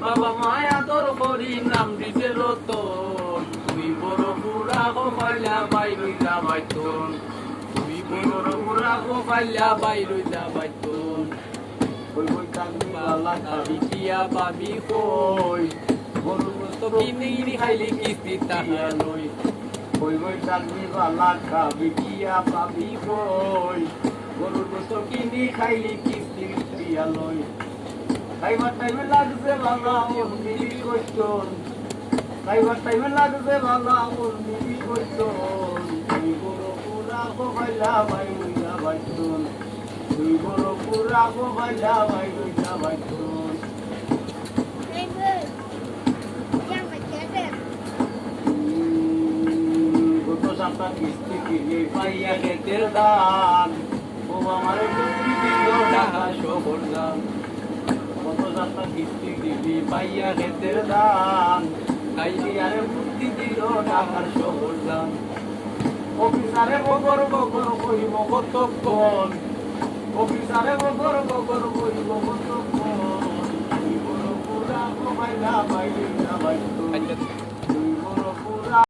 বাবা মায়া তোর করি নাম দিতে রতন তুই বড় পুরা গো পাইলা বাইরইলা বাইতন তুই বড় পুরা গো পাইলা বাইরইলা বাইতন কই কই কান্দি আল্লাহ খাবি কিয়া পাবি কই গরু তো কিনি খাইলি কিস্তি তাহা লই কই কই কান্দি আল্লাহ খাবি কিয়া পাবি কই গরু তো কিনি খাইলি কিস্তি দিয়া লই খাইবার টাইমে লাগছে বাবা ওর মিলি কইতন খাইবার টাইমে লাগছে বাবা ওর মিলি কইতন তুই বড় পুরা গো পাইলা বাইরইলা বাইতন তুই বড় পুরা গো পাইলা বাইরইলা বাইতন কত সাপটা কিস্তি কিনে পাইয়া খেতের দান ও আমার কিস্তি দিল টাকা শহর দান কত সাপটা কিস্তি দিবি পাইয়া খেতের দান খাইলি আরে বুদ্ধি দিল টাকার শহর দান অফিসারে বগর বগর কইব কতক্ষণ অফিসারে বগর বগর কইব কতক্ষণ তুই বড় পুরা গো পাইলা বাইরে